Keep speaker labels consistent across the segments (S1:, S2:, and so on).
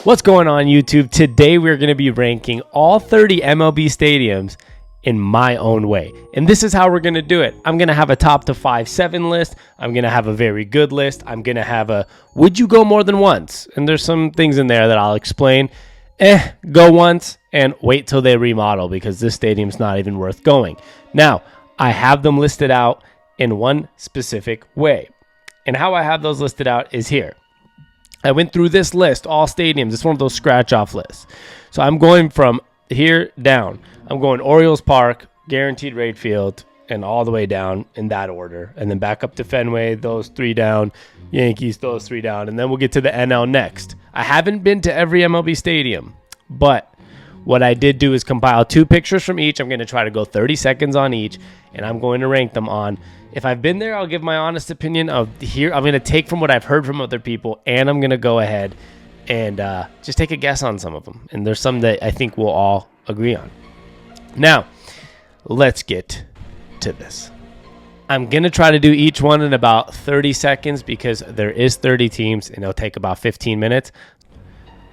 S1: What's going on, YouTube? Today we're going to be ranking all 30 MLB stadiums in my own way. And this is how we're going to do it. I'm going to have a top to 5-7 list. I'm going to have a very good list. I'm going to have a would you go more than once? And there's some things in there that I'll explain. Go once and wait till they remodel because this stadium's not even worth going. Now, I have them listed out in one specific way. And how I have those listed out is here. I went through this list, all stadiums. It's one of those scratch-off lists. So I'm going from here down. I'm going Orioles Park, Guaranteed Rate Field, and all the way down in that order. And then back up to Fenway, those three down. Yankees, those three down. And then we'll get to the NL next. I haven't been to every MLB stadium, but what I did do is compile 2 pictures from each. I'm going to try to go 30 seconds on each, and I'm going to rank them on. If I've been there, I'll give my honest opinion of here. I'm going to take from what I've heard from other people, and I'm going to go ahead and just take a guess on some of them. And there's some that I think we'll all agree on. Now, let's get to this. I'm going to try to do each one in about 30 seconds because there is 30 teams, and it'll take about 15 minutes.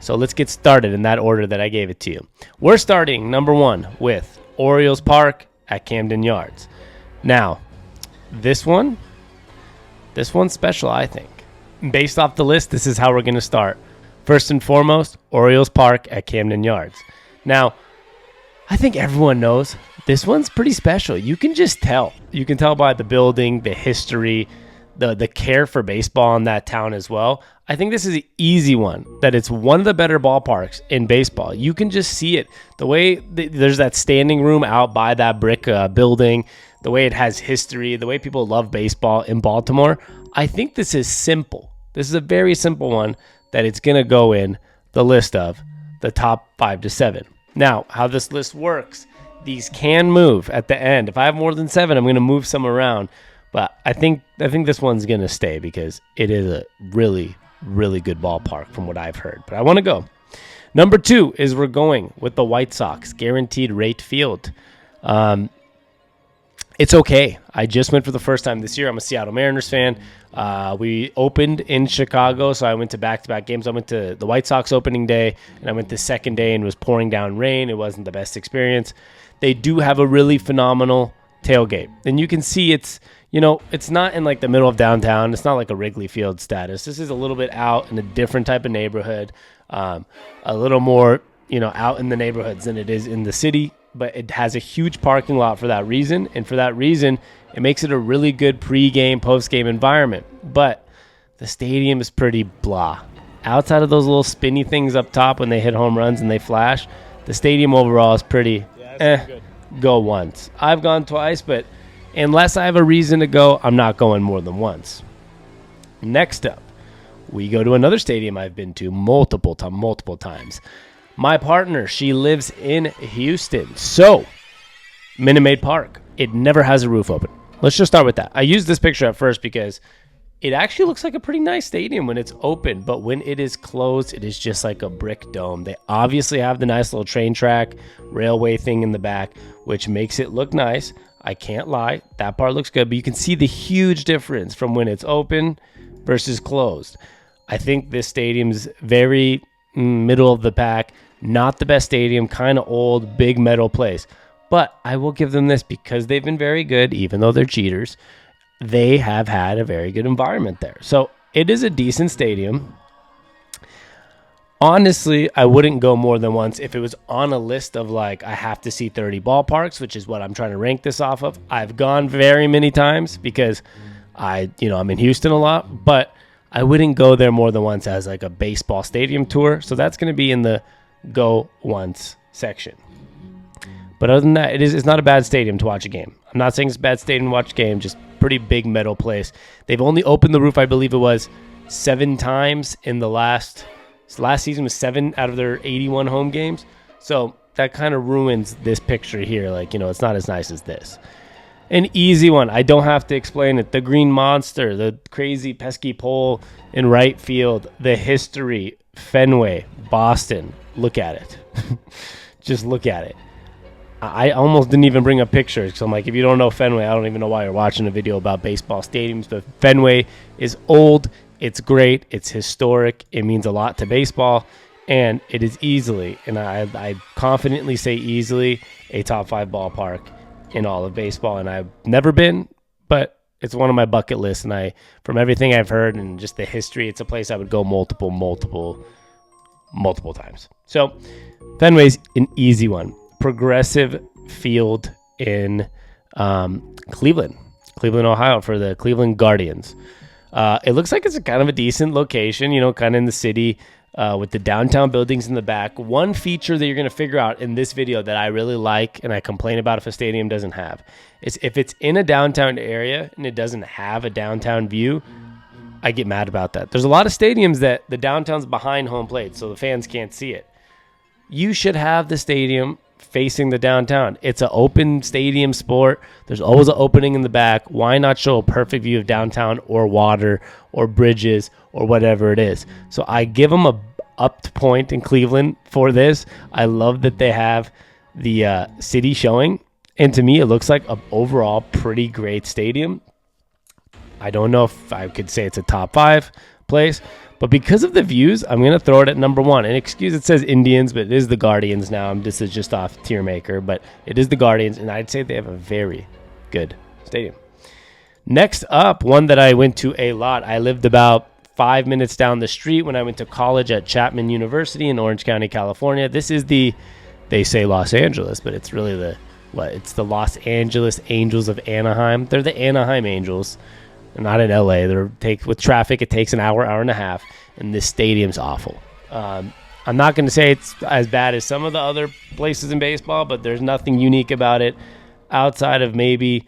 S1: So let's get started in that order that I gave it to you. We're starting, number 1, with Orioles Park at Camden Yards. Now, this one's special, I think. Based off the list, this is how we're going to start. First and foremost, Orioles Park at Camden Yards. Now, I think everyone knows this one's pretty special. You can just tell. You can tell by the building, the history, the care for baseball in that town as well. I think this is an easy one, that it's one of the better ballparks in baseball. You can just see it. The way there's that standing room out by that brick building, the way it has history, the way people love baseball in Baltimore. I think this is simple. This is a very simple one that it's going to go in the list of the top 5 to 7. Now, how this list works, these can move at the end. If I have more than 7, I'm going to move some around. But I think this one's going to stay because it is a really, really good ballpark from what I've heard. But I want to go. Number 2 is we're going with the White Sox, Guaranteed Rate Field. It's okay. I just went for the first time this year. I'm a Seattle Mariners fan. We opened in Chicago, so I went to back-to-back games. I went to the White Sox opening day, and I went the second day, and it was pouring down rain. It wasn't the best experience. They do have a really phenomenal tailgate. And you can see it's not in like the middle of downtown. It's not like a Wrigley Field status. This is a little bit out in a different type of neighborhood, a little more, out in the neighborhoods than it is in the city. But it has a huge parking lot for that reason. And for that reason, it makes it a really good pre-game, post-game environment. But the stadium is pretty blah. Outside of those little spinny things up top when they hit home runs and they flash, the stadium overall is pretty go once. I've gone twice, but unless I have a reason to go, I'm not going more than once. Next up, we go to another stadium I've been to multiple times. My partner, she lives in Houston. So, Minute Maid Park. It never has a roof open. Let's just start with that. I used this picture at first because it actually looks like a pretty nice stadium when it's open. But when it is closed, it is just like a brick dome. They obviously have the nice little train track, railway thing in the back, which makes it look nice. I can't lie. That part looks good. But you can see the huge difference from when it's open versus closed. I think this stadium's very middle of the pack, not the best stadium, kind of old, big metal place. But I will give them this because they've been very good, even though they're cheaters. They have had a very good environment there. So it is a decent stadium. Honestly, I wouldn't go more than once if it was on a list of like I have to see 30 ballparks, which is what I'm trying to rank this off of. I've gone very many times because I'm in Houston a lot, but I wouldn't go there more than once as like a baseball stadium tour. So that's going to be in the go once section. But other than that, it's not a bad stadium to watch a game. I'm not saying it's a bad stadium to watch a game, just pretty big metal place. They've only opened the roof, I believe it was 7 times in the last season was 7 out of their 81 home games. So that kind of ruins this picture here. Like, it's not as nice as this. An easy one. I don't have to explain it. The Green Monster, the crazy pesky pole in right field, the history, Fenway, Boston. Look at it. Just look at it. I almost didn't even bring up pictures because I'm like, if you don't know Fenway, I don't even know why you're watching a video about baseball stadiums. But Fenway is old. It's great. It's historic. It means a lot to baseball. And it is easily, and I confidently say easily, a top 5 ballpark in all of baseball. And I've never been, but it's one of my bucket lists. And from everything I've heard and just the history, it's a place I would go multiple times. So Fenway's an easy one. Progressive Field in Cleveland, Ohio, for the Cleveland Guardians. It looks like it's a kind of a decent location, kind of in the city, with the downtown buildings in the back. One feature that you're going to figure out in this video that I really like, and I complain about if a stadium doesn't have, is if it's in a downtown area and it doesn't have a downtown view, I get mad about that. There's a lot of stadiums that the downtown's behind home plate, so the fans can't see it. You should have the stadium facing the downtown. It's an open stadium sport. There's always an opening in the back. Why not show a perfect view of downtown or water or bridges or whatever it is? So I give them a upped point in Cleveland for this. I love that they have the city showing. And to me, it looks like an overall pretty great stadium. I don't know if I could say it's a top 5 place, but because of the views, I'm going to throw it at number 1. And excuse, it says Indians, but it is the Guardians now. This is just off tier maker, but it is the Guardians, and I'd say they have a very good stadium. Next up, one that I went to a lot. I lived about 5 minutes down the street when I went to college at Chapman University in Orange County, California. This is they say Los Angeles, but it's really it's the Los Angeles Angels of Anaheim. They're the Anaheim Angels. They're not in LA. With traffic, it takes an hour and a half, and this stadium's awful. I'm not going to say it's as bad as some of the other places in baseball, but there's nothing unique about it outside of maybe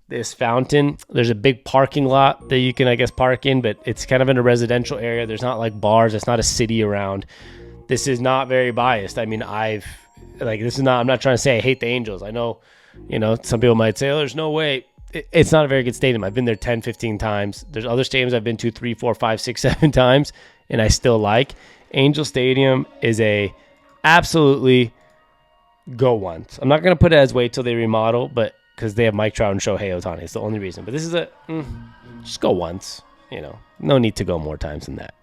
S1: this fountain. There's a big parking lot that you can, I guess, park in, but it's kind of in a residential area. There's not like bars. It's not a city around. This is not very biased. I mean, I'm not trying to say I hate the Angels. I know, some people might say, oh, there's no way. It's not a very good stadium. I've been there 10, 15 times. There's other stadiums I've been to 3, 4, 5, 6, 7 times, and I still like. Angel Stadium is a absolutely go once. I'm not going to put it as wait till they remodel, but because they have Mike Trout and Shohei Ohtani. It's the only reason. But this is just go once. No need to go more times than that.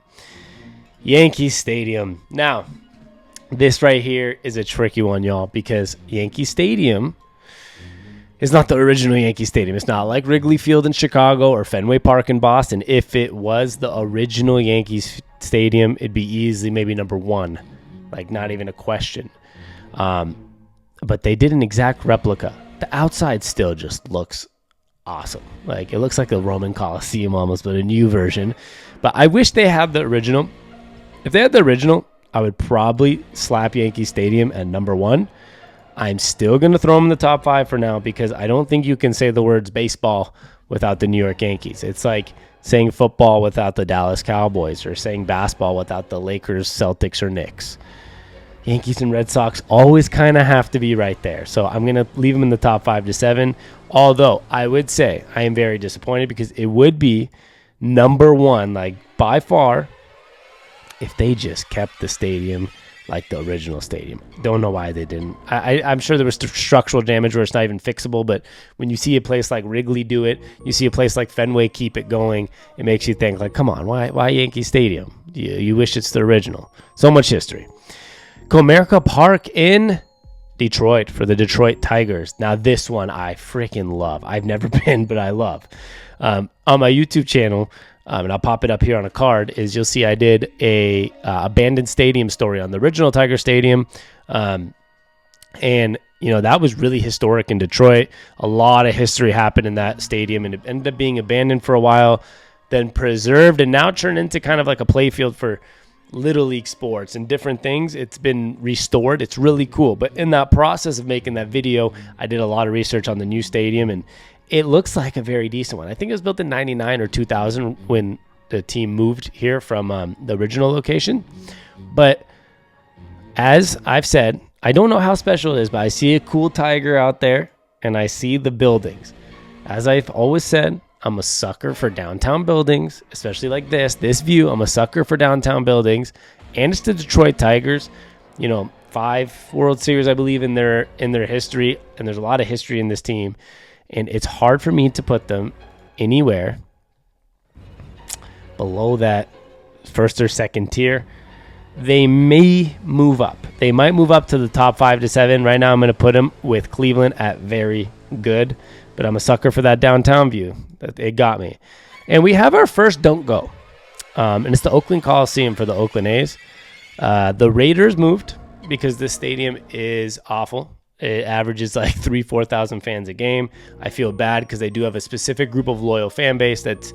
S1: Yankee Stadium. Now, this right here is a tricky one, y'all, because Yankee Stadium is not the original Yankee Stadium. It's not like Wrigley Field in Chicago or Fenway Park in Boston. If it was the original Yankees Stadium, it'd be easily maybe number 1. Like, not even a question. But they did an exact replica. The outside still just looks awesome. Like, it looks like a Roman Coliseum almost, but a new version. But I wish they had the original. If they had the original, I would probably slap Yankee Stadium at number 1. I'm still going to throw them in the top 5 for now because I don't think you can say the words baseball without the New York Yankees. It's like saying football without the Dallas Cowboys or saying basketball without the Lakers, Celtics, or Knicks. Yankees and Red Sox always kind of have to be right there. So I'm going to leave them in the top 5 to 7. Although I would say I am very disappointed because it would be number 1, like by far, if they just kept the stadium like the original stadium. Don't know why they didn't. I'm sure there was structural damage where it's not even fixable, but when you see a place like Wrigley do it, you see a place like Fenway keep it going, it makes you think, like, come on, why Yankee Stadium? You wish it's the original. So much history. Comerica Park in Detroit for the Detroit Tigers. Now, this one I freaking love. I've never been, but I love. On my YouTube channel, and I'll pop it up here on a card, is you'll see I did a abandoned stadium story on the original Tiger Stadium. And, that was really historic in Detroit. A lot of history happened in that stadium, and it ended up being abandoned for a while, then preserved, and now turned into kind of like a playfield for Little League sports and different things. It's been restored. It's really cool. But in that process of making that video, I did a lot of research on the new stadium, and it looks like a very decent one. I think it was built in 99 or 2000 when the team moved here from the original location. But as I've said, I don't know how special it is, but I see a cool tiger out there, and I see the buildings. As I've always said, I'm a sucker for downtown buildings, especially like this view. I'm a sucker for downtown buildings, and it's the Detroit Tigers. 5 World Series, I believe, in their history, and there's a lot of history in this team. And it's hard for me to put them anywhere below that first or second tier. They may move up. They might move up to the top 5 to 7. Right now I'm going to put them with Cleveland at very good, but I'm a sucker for that downtown view. It got me. And we have our first don't go, and it's the Oakland Coliseum for the Oakland A's. The Raiders moved because this stadium is awful. It averages like 4,000 fans a game. I feel bad because they do have a specific group of loyal fan base that's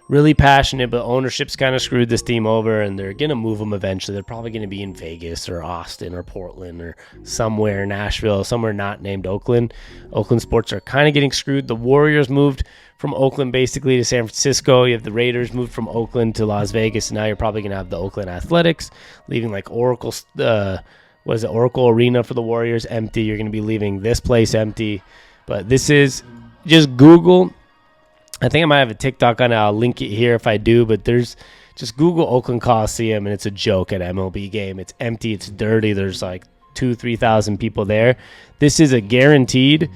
S1: really passionate, but ownership's kind of screwed this team over, and they're going to move them eventually. They're probably going to be in Vegas or Austin or Portland or somewhere, Nashville, somewhere not named Oakland. Oakland sports are kind of getting screwed. The Warriors moved from Oakland basically to San Francisco. You have the Raiders moved from Oakland to Las Vegas, and now you're probably going to have the Oakland Athletics leaving like Oracle Arena for the Warriors empty. You're going to be leaving this place empty. But this is just Google. I think I might have a TikTok on it. I'll link it here if I do, but there's just Google Oakland Coliseum, and it's a joke at MLB game. It's empty. It's dirty. There's like 2,000-3,000 people there. This is a guaranteed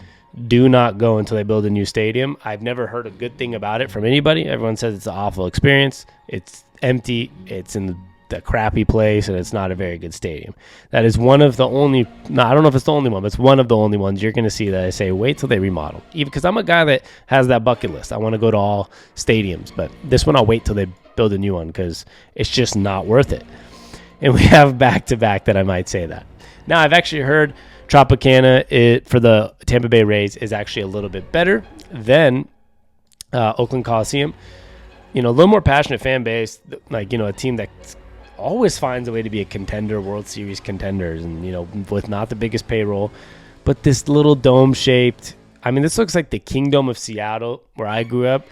S1: do not go until they build a new stadium. I've never heard a good thing about it from anybody. Everyone says it's an awful experience. It's empty. It's in the crappy place, and it's not a very good stadium. That is one of the only, no, I don't know if it's the only one, but it's one of the only ones you're going to see that I say, wait till they remodel. Even because I'm a guy that has that bucket list. I want to go to all stadiums, but this one I'll wait till they build a new one because it's just not worth it. And we have back-to-back that I might say that. Now, I've actually heard Tropicana for the Tampa Bay Rays is actually a little bit better than Oakland Coliseum. You know, a little more passionate fan base, like, you know, a team that always finds a way to be a contender, World Series contenders, and, you know, with not the biggest payroll, but this little dome-shaped, I mean, this looks like the Kingdom of Seattle, where I grew up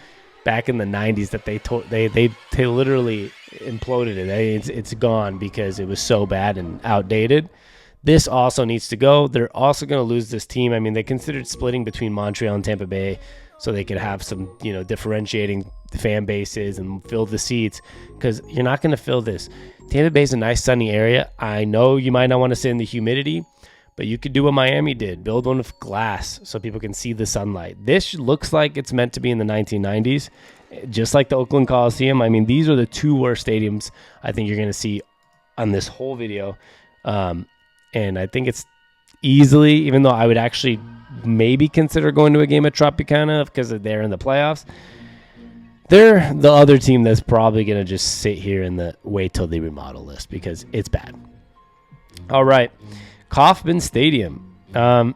S1: back in the 90s, that they literally imploded it. It's gone because it was so bad and outdated. This also needs to go. They're also going to lose this team. I mean, they considered splitting between Montreal and Tampa Bay so they could have some, you know, differentiating fan bases and fill the seats, because you're not going to fill this. Tampa Bay is a nice sunny area. I know you might not want to sit in the humidity, but you could do what Miami did. Build one with glass so people can see the sunlight. This looks like it's meant to be in the 1990s, just like the Oakland Coliseum. I mean, these are the two worst stadiums I think you're going to see on this whole video. And I think it's easily, even though I would actually maybe consider going to a game at Tropicana because they're in the playoffs, they're the other team that's probably going to just sit here in the wait till they remodel list because it's bad. All right. Kauffman Stadium. Now,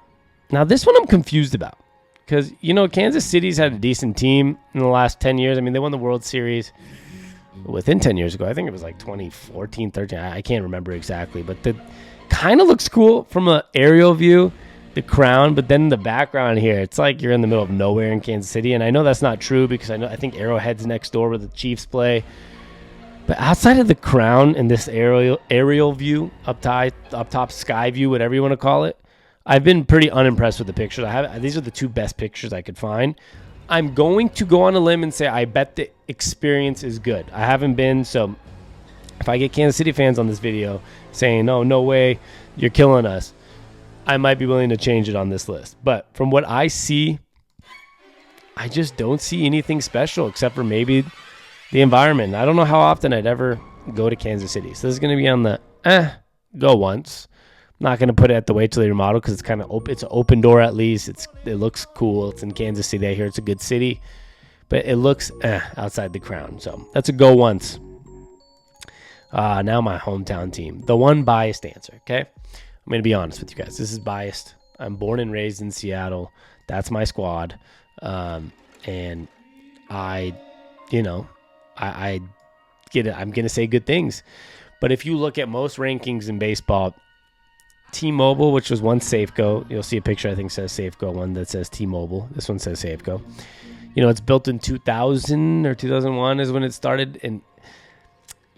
S1: this one I'm confused about because, you know, Kansas City's had a decent team in the last 10 years. I mean, they won the World Series within 10 years ago. I think it was like 2014, 13. I can't remember exactly, but the kind of looks cool from an aerial view, the crown, but then in the background here, it's like you're in the middle of nowhere in Kansas City. And I know that's not true because I think Arrowhead's next door where the Chiefs play. But outside of the crown and this aerial view, up top sky view, whatever you want to call it, I've been pretty unimpressed with the pictures. These are the two best pictures I could find. I'm going to go on a limb and say I bet the experience is good. I haven't been, so if I get Kansas City fans on this video saying, "Oh, no way, you're killing us," I might be willing to change it on this list. But from what I see, I just don't see anything special except for maybe the environment. I don't know how often I'd ever go to Kansas City. So this is going to be on the go once. I'm not going to put it at the wait till they remodel because it's kind of open. It's an open door at least. It looks cool. It's in Kansas City. I hear it's a good city. But it looks outside the crown. So that's a go once. Now my hometown team. The one biased answer, okay? I'm going to be honest with you guys. This is biased. I'm born and raised in Seattle. That's my squad. And I get it. I'm going to say good things. But if you look at most rankings in baseball, T-Mobile, which was once Safeco, you'll see a picture I think says Safeco, one that says T-Mobile. This one says Safeco. You know, it's built in 2000 or 2001 is when it started. And,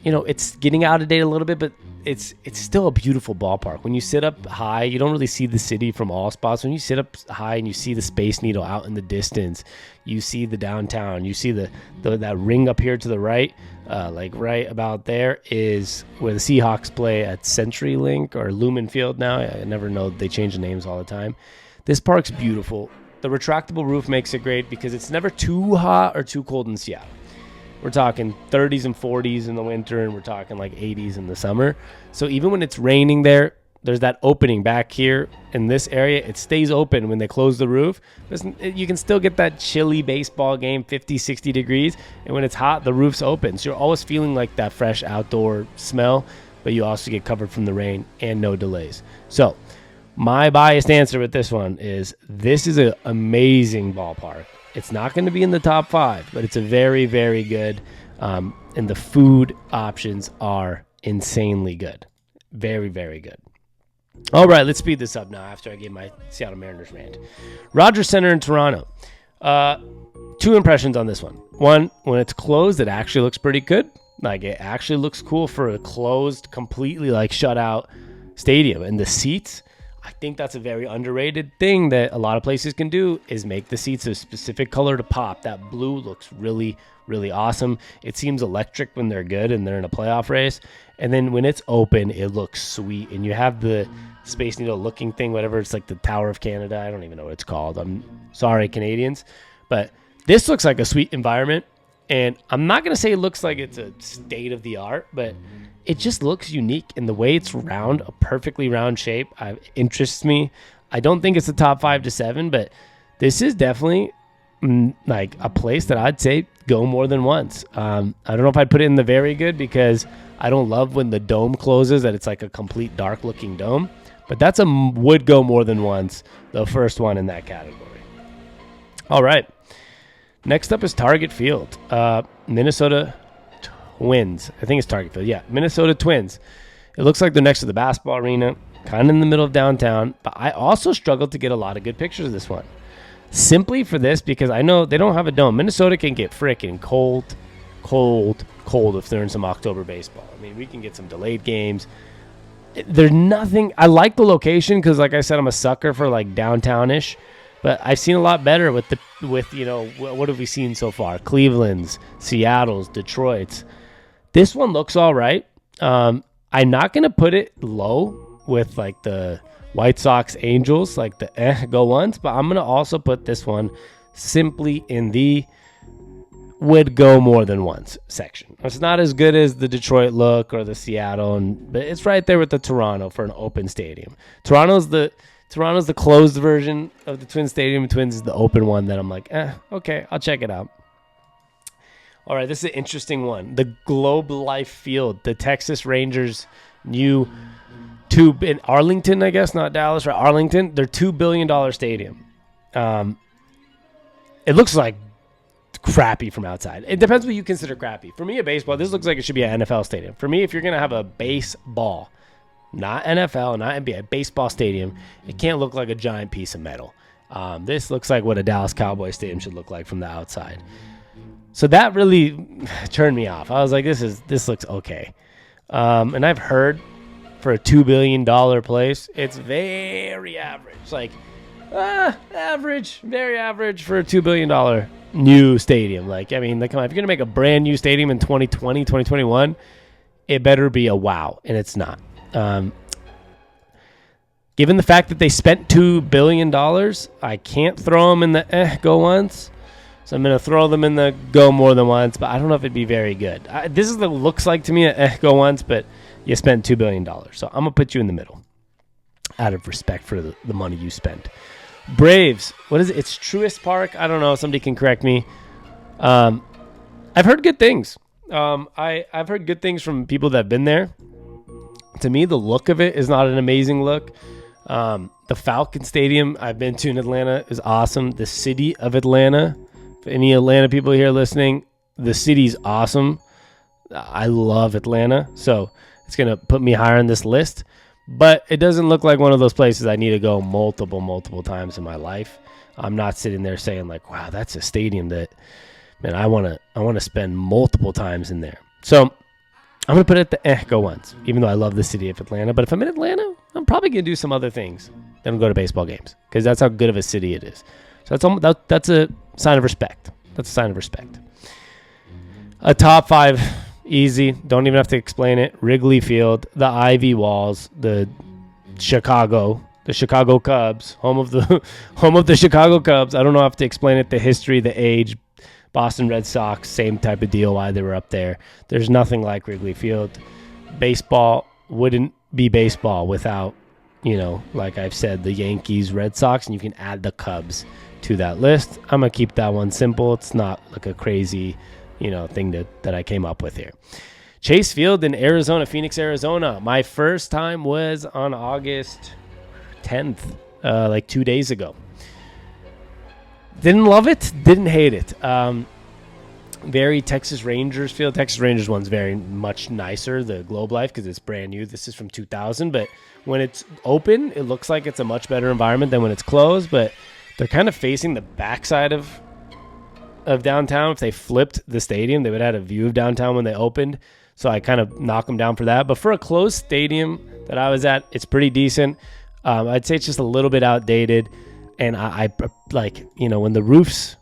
S1: you know, it's getting out of date a little bit, but it's still a beautiful ballpark. When you sit up high, you don't really see the city from all spots. When you sit up high and you see the Space Needle out in the distance, you see the downtown, you see that ring up here to the right, like right about there is where the Seahawks play at CenturyLink or Lumen Field now. I never know. They change the names all the time. This park's beautiful. The retractable roof makes it great because it's never too hot or too cold in Seattle. we're talking 30s and 40s in the winter, and we're talking like 80s in the summer. So even when it's raining there's that opening back here in this area. It stays open when they close the roof. You can still get that chilly baseball game, 50, 60 degrees. And when it's hot, the roof's open. So you're always feeling like that fresh outdoor smell, but you also get covered from the rain and no delays. So my biased answer with this one is this is an amazing ballpark. It's not going to be in the top 5, but it's a very, very good. And the food options are insanely good. Very, very good. All right, let's speed this up now after I gave my Seattle Mariners rant. Rogers Center in Toronto. 2 impressions on this one. One, when it's closed, it actually looks pretty good. Like, it actually looks cool for a closed, completely, like, shut out stadium. And the seats, I think that's a very underrated thing that a lot of places can do, is make the seats a specific color to pop. That blue looks really, really awesome. It seems electric when they're good and they're in a playoff race. And then when it's open, it looks sweet. And you have the Space Needle looking thing, whatever. It's like the Tower of Canada. I don't even know what it's called. I'm sorry, Canadians. But this looks like a sweet environment. And I'm not going to say it looks like it's a state of the art, but it just looks unique. And the way it's round, a perfectly round shape, interests me. I don't think it's the top 5 to 7, but this is definitely like a place that I'd say go more than once. I don't know if I'd put it in the very good because I don't love when the dome closes, that it's like a complete dark looking dome, but that's would go more than once, the first one in that category. All right. Next up is Target Field. Minnesota Twins. I think it's Target Field. Yeah, Minnesota Twins. It looks like they're next to the basketball arena, kind of in the middle of downtown, but I also struggled to get a lot of good pictures of this one. Simply for this, because I know they don't have a dome. Minnesota can get freaking cold if they're in some October baseball. I mean, we can get some delayed games. There's nothing. I like the location because, like I said, I'm a sucker for like downtown-ish. But I've seen a lot better with what have we seen so far? Cleveland's, Seattle's, Detroit's. This one looks all right. I'm not going to put it low with like the White Sox Angels, like the go once, but I'm going to also put this one simply in the would go more than once section. It's not as good as the Detroit look or the Seattle, but it's right there with the Toronto for an open stadium. Toronto's the closed version of the Twin Stadium. Twins is the open one that I'm like, okay, I'll check it out. All right, this is an interesting one. The Globe Life Field, the Texas Rangers' new in Arlington, I guess, not Dallas, right? Arlington, their $2 billion stadium. It looks like crappy from outside. It depends what you consider crappy. For me, a baseball, this looks like it should be an NFL stadium. For me, if you're going to have a baseball, not NFL, not NBA, baseball stadium, it can't look like a giant piece of metal. This looks like what a Dallas Cowboys stadium should look like from the outside. So that really turned me off. I was like, this looks okay. And I've heard for a $2 billion place, it's very average. Like, average, very average for a $2 billion new stadium. Like, I mean, come on, if you're going to make a brand new stadium in 2020, 2021, it better be a wow, and it's not. Given the fact that they spent $2 billion, I can't throw them in the go once. So I'm going to throw them in the go more than once, but I don't know if it'd be very good. This is what it looks like to me at go once, but you spent $2 billion. So I'm going to put you in the middle out of respect for the money you spent. Braves, what is it? It's Truist Park. I don't know. Somebody can correct me. I've heard good things. I've heard good things from people that have been there. To me, the look of it is not an amazing look. The Falcon Stadium I've been to in Atlanta is awesome. The city of Atlanta, for any Atlanta people here listening, the city's awesome. I love Atlanta, so it's going to put me higher on this list. But it doesn't look like one of those places I need to go multiple times in my life. I'm not sitting there saying like, wow, that's a stadium that, man, I want to spend multiple times in there. So I'm going to put it at the go once, even though I love the city of Atlanta. But if I'm in Atlanta, I'm probably going to do some other things than go to baseball games because that's how good of a city it is. So that's a sign of respect. That's a sign of respect. A top 5, easy. Don't even have to explain it. Wrigley Field, the Ivy Walls, the Chicago Cubs, home of the Chicago Cubs. I don't know if to explain it, the history, the age, Boston Red Sox, same type of deal why they were up there. There's nothing like Wrigley Field. Baseball wouldn't be baseball without, like I've said, the Yankees, Red Sox, and you can add the Cubs to that list. I'm going to keep that one simple. It's not like a crazy, thing that I came up with here. Chase Field in Arizona, Phoenix, Arizona. My first time was on August 10th, like 2 days ago. Didn't love it, didn't hate it. Very Texas Rangers field. Texas Rangers one's very much nicer, the Globe Life, because it's brand new. This is from 2000, but when it's open, it looks like it's a much better environment than when it's closed, but they're kind of facing the backside of downtown. If they flipped the stadium, they would have had a view of downtown when they opened, so I kind of knock them down for that. But for a closed stadium that I was at, it's pretty decent. I'd say it's just a little bit outdated, and I like, when the roofs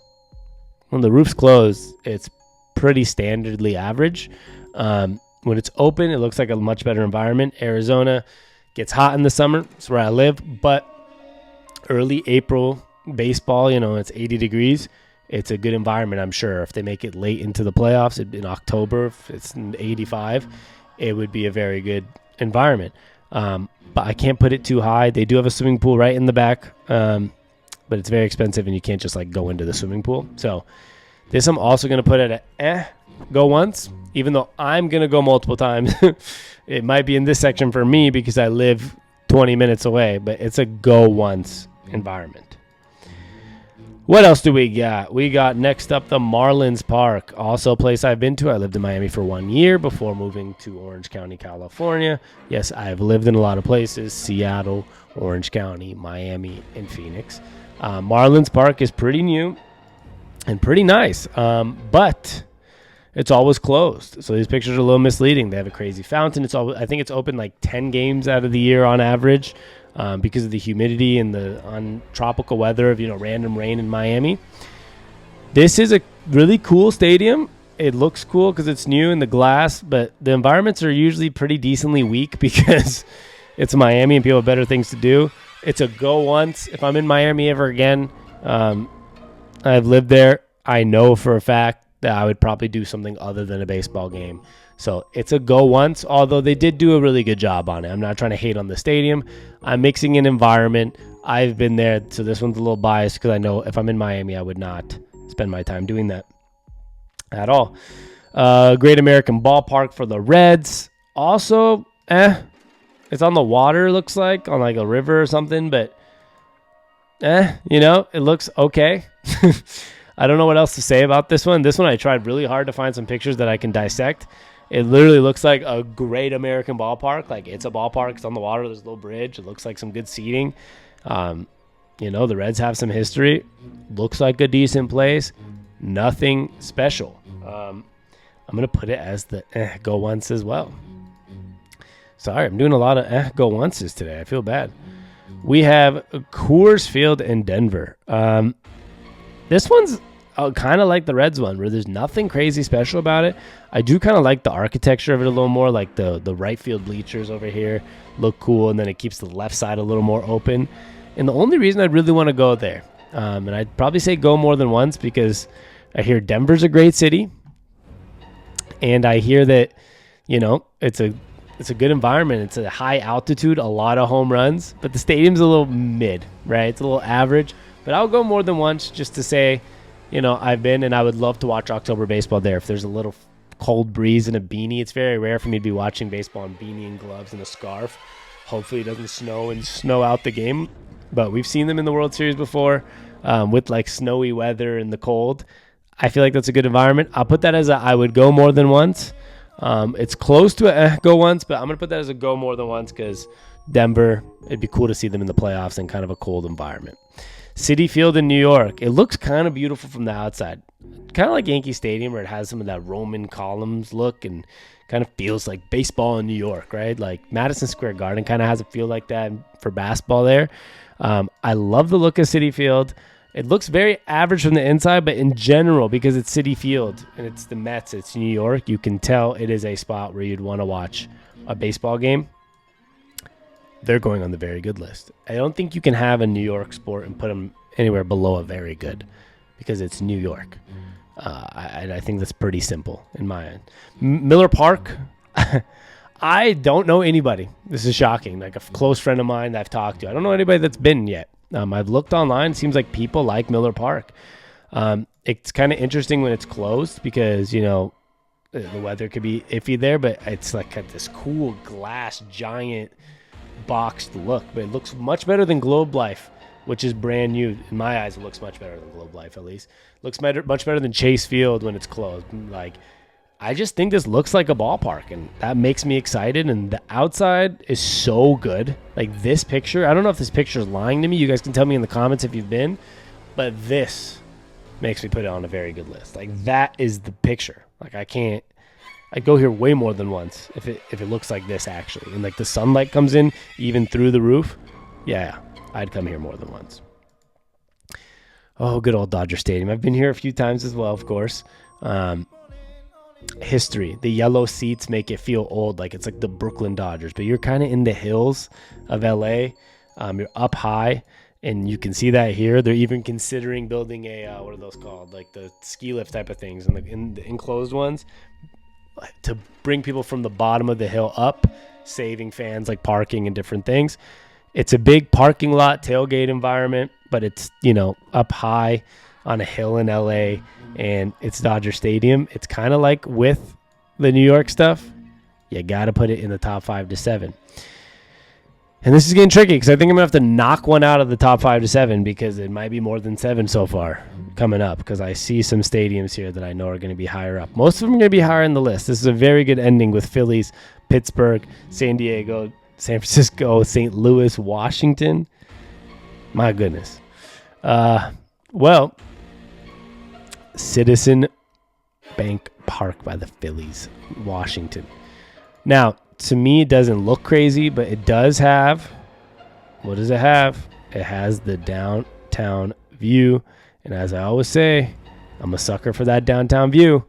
S1: close, it's pretty standardly average. When it's open, it looks like a much better environment. Arizona gets hot in the summer. That's where I live. But early April baseball, it's 80 degrees. It's a good environment, I'm sure. If they make it late into the playoffs in October, if it's 85, it would be a very good environment. But I can't put it too high. They do have a swimming pool right in the back. But it's very expensive, and you can't just go into the swimming pool. So this I'm also going to put at a go once, even though I'm going to go multiple times. It might be in this section for me because I live 20 minutes away, but it's a go once environment. What else do we got? We got next up the Marlins Park, also a place I've been to. I lived in Miami for 1 year before moving to Orange County, California. Yes, I've lived in a lot of places: Seattle, Orange County, Miami, and Phoenix. Marlins Park is pretty new and pretty nice, but it's always closed. So these pictures are a little misleading. They have a crazy fountain. I think it's open like 10 games out of the year on average, because of the humidity and the tropical weather of random rain in Miami. This is a really cool stadium. It looks cool because it's new in the glass, but the environments are usually pretty decently weak because it's Miami and people have better things to do. It's a go once. If I'm in Miami ever again, I've lived there. I know for a fact that I would probably do something other than a baseball game. So it's a go once, although they did do a really good job on it. I'm not trying to hate on the stadium. I'm mixing an environment. I've been there, so this one's a little biased because I know if I'm in Miami, I would not spend my time doing that at all. Great American Ballpark for the Reds. Also, it's on the water, looks like, on like a river or something, but it looks okay. I don't know what else to say about this one. This one, I tried really hard to find some pictures that I can dissect. It literally looks like a great American ballpark. Like, it's a ballpark. It's on the water. There's a little bridge. It looks like some good seating. The Reds have some history. Looks like a decent place. Nothing special. I'm going to put it as the go once as well. Sorry, I'm doing a lot of go onces today. I feel bad. We have Coors Field in Denver. This one's kind of like the Reds one, where there's nothing crazy special about it. I do kind of like the architecture of it a little more, like the right field bleachers over here look cool, and then it keeps the left side a little more open. And the only reason I'd really want to go there, and I'd probably say go more than once, because I hear Denver's a great city, and I hear that, it's a good environment. It's a high altitude, a lot of home runs, but the stadium's a little mid, right? It's a little average, but I'll go more than once just to say, I've been, and I would love to watch October baseball there. If there's a little cold breeze and a beanie, it's very rare for me to be watching baseball in beanie and gloves and a scarf. Hopefully it doesn't snow and snow out the game, but we've seen them in the World Series before, with like snowy weather and the cold. I feel like that's a good environment. I'll put that as I would go more than once. It's close to a go once, but I'm going to put that as a go more than once because Denver, it'd be cool to see them in the playoffs in kind of a cold environment. Citi Field in New York. It looks kind of beautiful from the outside. Kind of like Yankee Stadium, where it has some of that Roman columns look and kind of feels like baseball in New York, right? Like Madison Square Garden kind of has a feel like that for basketball there. I love the look of Citi Field. It looks very average from the inside, but in general, because it's Citi Field and it's the Mets, it's New York, you can tell it is a spot where you'd want to watch a baseball game. They're going on the very good list. I don't think you can have a New York sport and put them anywhere below a very good, because it's New York. I think that's pretty simple in my end. Miller Park, I don't know anybody. This is shocking. Like a close friend of mine that I've talked to. I don't know anybody that's been yet. I've looked online. It seems like people like Miller Park. It's kind of interesting when it's closed because, you know, the weather could be iffy there, but it's like got this cool glass giant boxed look. But it looks much better than Globe Life, which is brand new. In my eyes, it looks much better than Globe Life, at least. Looks much better than Chase Field when it's closed. Like, I just think this looks like a ballpark, and that makes me excited. And the outside is so good. Like this picture, I don't know if this picture is lying to me. You guys can tell me in the comments if you've been, but this makes me put it on a very good list. Like that is the picture. Like I'd go here way more than once if it looks like this actually, and like the sunlight comes in even through the roof. Yeah, I'd come here more than once. Oh, good old Dodger Stadium. I've been here a few times as well, of course. History. The yellow seats make it feel old, like it's like the Brooklyn Dodgers, but you're kind of in the hills of LA. You're up high, and you can see that here. They're even considering building a what are those called, like the ski lift type of things, in the enclosed ones, to bring people from the bottom of the hill up, saving fans like parking and different things. It's a big parking lot tailgate environment, but it's, you know, up high on a hill in LA, and it's Dodger Stadium. It's kind of like with the New York stuff, you got to put it in the top 5 to 7. And this is getting tricky because I think I'm going to have to knock one out of the top 5 to 7 because it might be more than 7 so far coming up, because I see some stadiums here that I know are going to be higher up. Most of them are going to be higher in the list. This is a very good ending with Phillies, Pittsburgh, San Diego, San Francisco, St. Louis, Washington. My goodness. Well, Citizen Bank Park by the Phillies, Washington. Now, to me, it doesn't look crazy, but it does have, what does it have? It has the downtown view. And as I always say, I'm a sucker for that downtown view.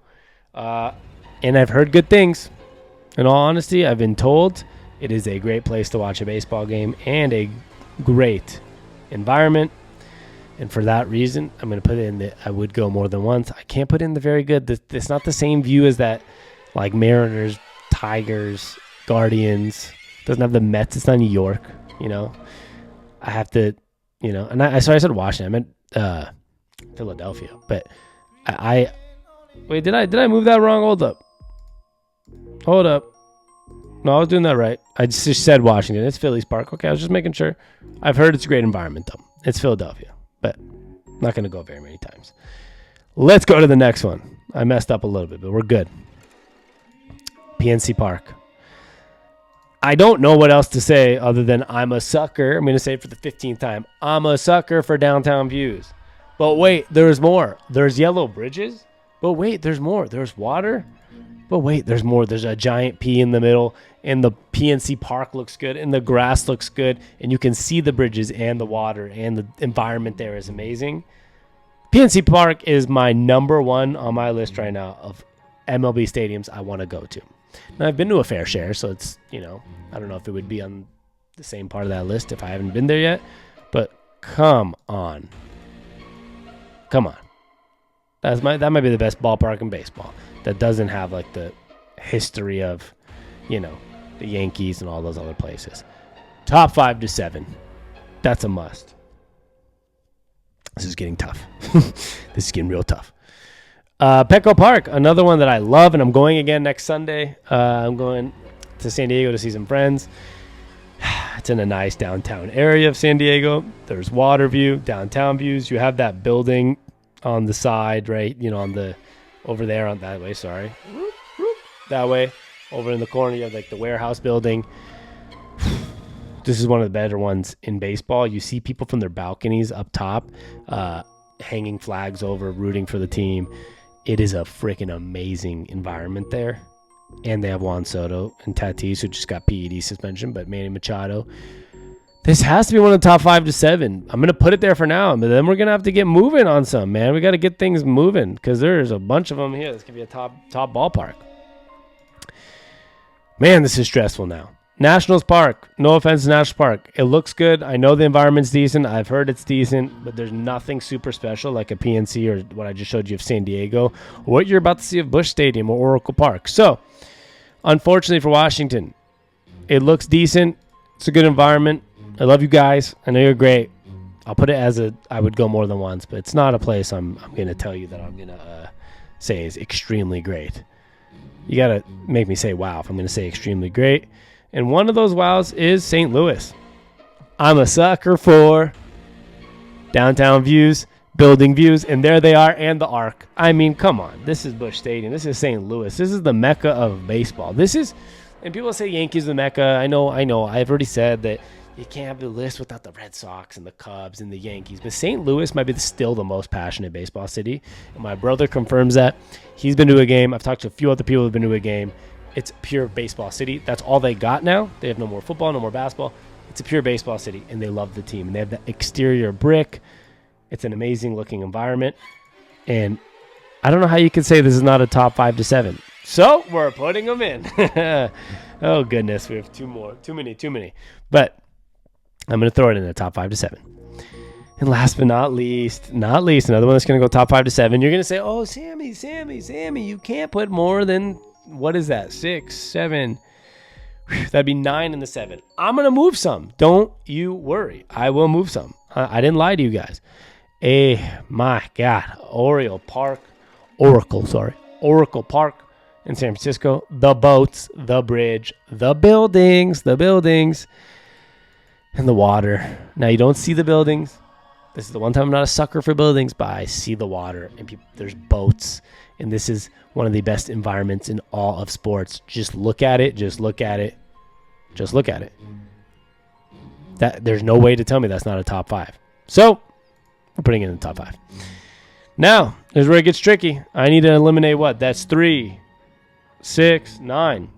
S1: And I've heard good things. In all honesty, I've been told it is a great place to watch a baseball game and a great environment. And for that reason, I'm going to put it in the, I would go more than once. I can't put in the very good. It's not the same view as that, like Mariners, Tigers, Guardians. It doesn't have the Mets. It's not New York, you know. I have to, you know, and I said Washington. I meant Philadelphia. But wait, did I move that wrong? Hold up. No, I was doing that right. I just said Washington. It's Phillies Park. Okay, I was just making sure. I've heard it's a great environment, though. It's Philadelphia, but I'm not going to go very many times. Let's go to the next one. I messed up a little bit, but we're good. PNC Park. I don't know what else to say other than I'm a sucker. I'm going to say it for the 15th time. I'm a sucker for downtown views. But wait, there's more. There's yellow bridges. But wait, there's more. There's water. But wait, there's more. There's a giant P in the middle, and the PNC Park looks good, and the grass looks good, and you can see the bridges and the water, and the environment there is amazing. PNC Park is my number one on my list right now of MLB stadiums I want to go to. Now, I've been to a fair share, so it's, you know, I don't know if it would be on the same part of that list if I haven't been there yet, but come on. Come on. That might be the best ballpark in baseball that doesn't have like the history of, you know, the Yankees and all those other places. Top 5 to 7. That's a must. This is getting tough. This is getting real tough. Petco Park, another one that I love, and I'm going again next Sunday. I'm going to San Diego to see some friends. It's in a nice downtown area of San Diego. There's water view, downtown views. You have that building on the side, right? You know, on the over there on that way. Sorry, that way. Over in the corner, you have like the warehouse building. This is one of the better ones in baseball. You see people from their balconies up top, hanging flags over, rooting for the team. It is a freaking amazing environment there. And they have Juan Soto and Tatis, who just got PED suspension, but Manny Machado. This has to be one of the top 5 to 7. I'm going to put it there for now, but then we're going to have to get moving on some, man. We got to get things moving because there's a bunch of them here. This could be a top ballpark. Man, this is stressful now. Nationals Park. No offense to Nationals Park. It looks good. I know the environment's decent. I've heard it's decent, but there's nothing super special like a PNC or what I just showed you of San Diego, or what you're about to see of Busch Stadium or Oracle Park. So, unfortunately for Washington, it looks decent. It's a good environment. I love you guys. I know you're great. I'll put it as I would go more than once, but it's not a place I'm going to tell you that I'm going to say is extremely great. You got to make me say wow if I'm going to say extremely great. And one of those wows is St. Louis. I'm a sucker for downtown views, building views, and there they are, and the Arc. I mean, come on. This is Busch Stadium. This is St. Louis. This is the mecca of baseball. This is, and people say Yankees the mecca. I know. I've already said that you can't have the list without the Red Sox and the Cubs and the Yankees. But St. Louis might be still the most passionate baseball city. And my brother confirms that. He's been to a game. I've talked to a few other people who've been to a game. It's pure baseball city. That's all they got now. They have no more football, no more basketball. It's a pure baseball city, and they love the team. And they have the exterior brick. It's an amazing-looking environment. And I don't know how you can say this is not a top 5 to 7. So we're putting them in. Oh, goodness. We have two more. Too many. But I'm going to throw it in the top 5 to 7. And last but not least, another one that's going to go top 5 to 7. You're going to say, oh, Sammy, you can't put more than... What is that? 6, 7. That'd be 9 in the 7. I'm going to move some. Don't you worry. I will move some. I didn't lie to you guys. My God. Oracle Park in San Francisco. The boats, the bridge, the buildings, and the water. Now, you don't see the buildings. This is the one time I'm not a sucker for buildings, but I see the water, and there's boats. And this is one of the best environments in all of sports. Just look at it. There's no way to tell me that's not a top 5. So, we're putting it in the top 5. Now, here's where it gets tricky. I need to eliminate what? That's 3, 6, 9.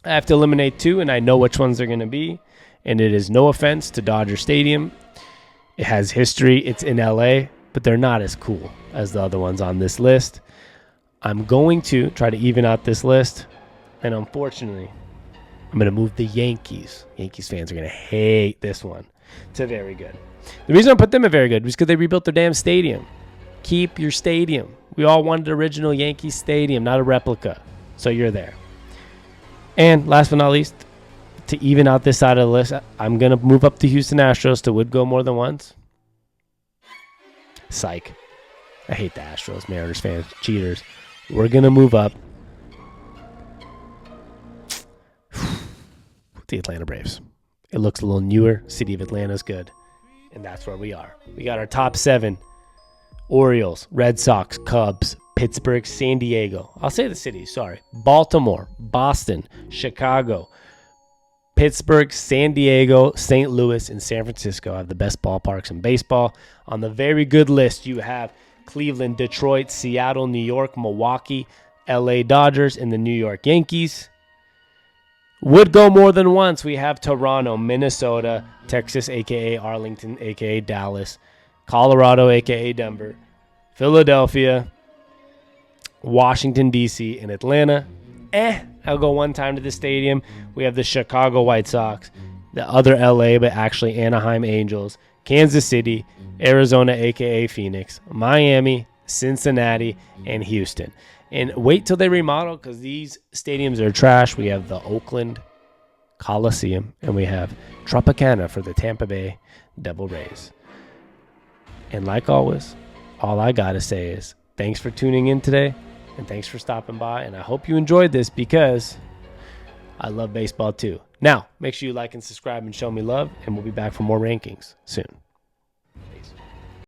S1: I have to eliminate 2, and I know which ones they're going to be. And it is no offense to Dodger Stadium. It has history. It's in LA, but they're not as cool as the other ones on this list. I'm going to try to even out this list, and unfortunately, I'm going to move the Yankees. Yankees fans are going to hate this one to very good. The reason I put them at very good was because they rebuilt their damn stadium. Keep your stadium. We all wanted original Yankee Stadium, not a replica. So you're there. And last but not least, to even out this side of the list, I'm going to move up the Houston Astros to would go more than once. Psych. I hate the Astros, Mariners fans, cheaters. We're going to move up the Atlanta Braves. It looks a little newer. City of Atlanta's good. And that's where we are. We got our top 7. Orioles, Red Sox, Cubs, Pittsburgh, San Diego. I'll say the cities, sorry. Baltimore, Boston, Chicago, Pittsburgh, San Diego, St. Louis, and San Francisco have the best ballparks in baseball. On the very good list, you have Cleveland, Detroit, Seattle, New York, Milwaukee, LA Dodgers, and the New York Yankees. Would go more than once. We have Toronto, Minnesota, Texas, a.k.a. Arlington, a.k.a. Dallas, Colorado, a.k.a. Denver, Philadelphia, Washington, D.C., and Atlanta. I'll go one time to the stadium. We have the Chicago White Sox, the other L.A., but actually Anaheim Angels, Kansas City, Arizona, a.k.a. Phoenix, Miami, Cincinnati, and Houston. And wait till they remodel because these stadiums are trash. We have the Oakland Coliseum, and we have Tropicana for the Tampa Bay Devil Rays. And like always, all I got to say is thanks for tuning in today, and thanks for stopping by. And I hope you enjoyed this because I love baseball too. Now, make sure you like and subscribe and show me love, and we'll be back for more rankings soon.